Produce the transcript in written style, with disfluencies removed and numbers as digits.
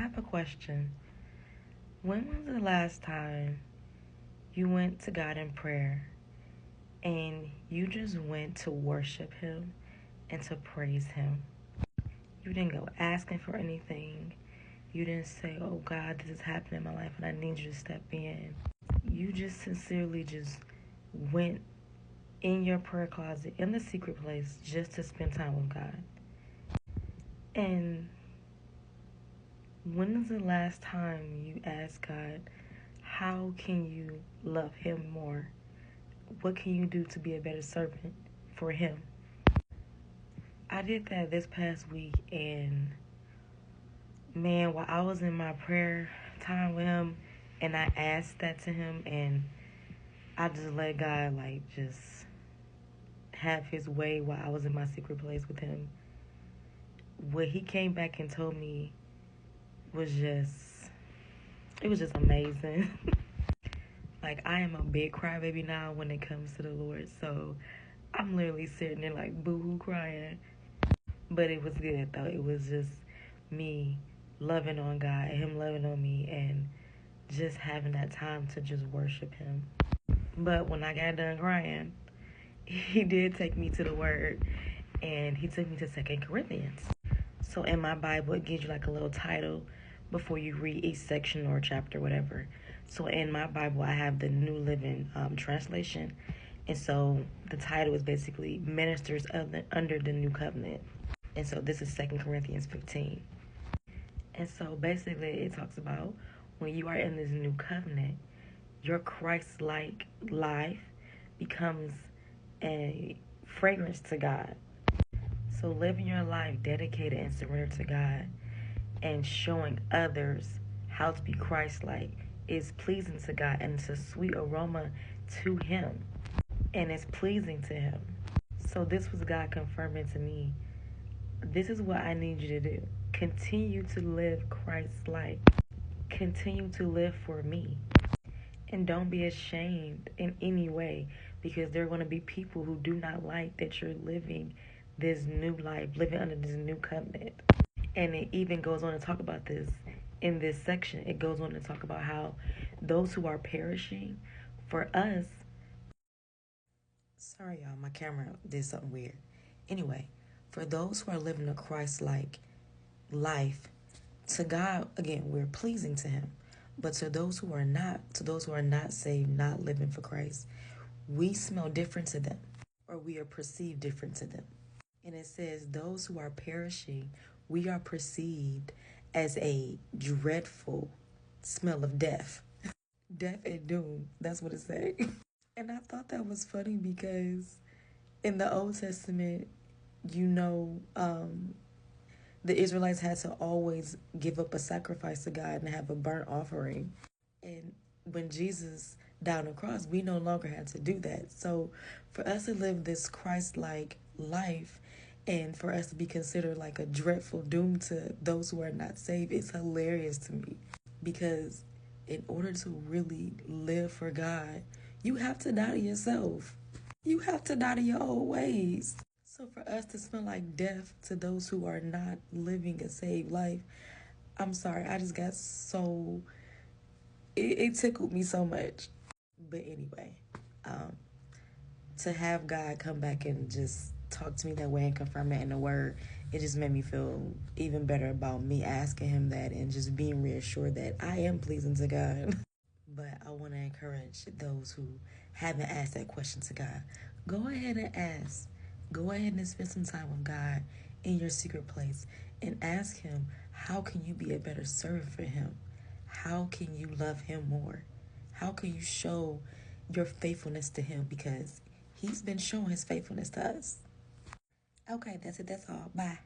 have a question. When was the last time you went to God in prayer and you just went to worship Him and to praise Him? You didn't go asking for anything. You didn't say, oh God, this is happening in my life and I need you to step in. You just sincerely just went in your prayer closet, in the secret place, just to spend time with God. And when was the last time you asked God, how can you love Him more? What can you do to be a better servant for Him? I did that this past week, and man, while I was in my prayer time with Him, and I asked that to Him, and I just let God, just have His way while I was in my secret place with Him. What He came back and told me was just amazing. I am a big crybaby now when it comes to the Lord, so I'm literally sitting there boo-hoo crying. But it was good, though. It was just me loving on God, Him loving on me, and just having that time to just worship Him. But when I got done crying, He did take me to the Word, and He took me to 2 Corinthians. So in my Bible, it gives you a little title before you read each section or chapter, whatever. So in my Bible, I have the New Living Translation. And so the title is basically Ministers Under the New Covenant. And so this is 2 Corinthians 15. And so basically it talks about when you are in this new covenant, your Christ-like life becomes a fragrance to God. So living your life dedicated and surrendered to God and showing others how to be Christ-like is pleasing to God, and it's a sweet aroma to Him, and it's pleasing to Him. So this was God confirming to me, this is what I need you to do. Continue to live Christ-like. Continue to live for me. And don't be ashamed in any way, because there are going to be people who do not like that you're living this new life, living under this new covenant. And it even goes on to talk about this in this section. It goes on to talk about how those who are perishing, for us, sorry y'all, my camera did something weird. Anyway, for those who are living a Christ-like life, to God, again, we're pleasing to Him. But to those who are not saved, not living for Christ, we smell different to them, or we are perceived different to them. And it says, those who are perishing, we are perceived as a dreadful smell of death. Death and doom. That's what it says. And I thought that was funny because in the Old Testament, the Israelites had to always give up a sacrifice to God and have a burnt offering. And when Jesus died on the cross, we no longer had to do that. So for us to live this Christ-like life and for us to be considered like a dreadful doom to those who are not saved, it's hilarious to me. Because in order to really live for God, you have to die to yourself. You have to die to your old ways. So for us to smell like death to those who are not living a saved life, I'm sorry, I just got so... It tickled me so much. But anyway, to have God come back and just talk to me that way and confirm that in the Word, it just made me feel even better about me asking Him that and just being reassured that I am pleasing to God. But I want to encourage those who haven't asked that question to God. Go ahead and ask. Go ahead and spend some time with God in your secret place and ask Him, how can you be a better servant for Him? How can you love Him more? How can you show your faithfulness to Him? Because He's been showing His faithfulness to us. Okay, that's it. That's all. Bye.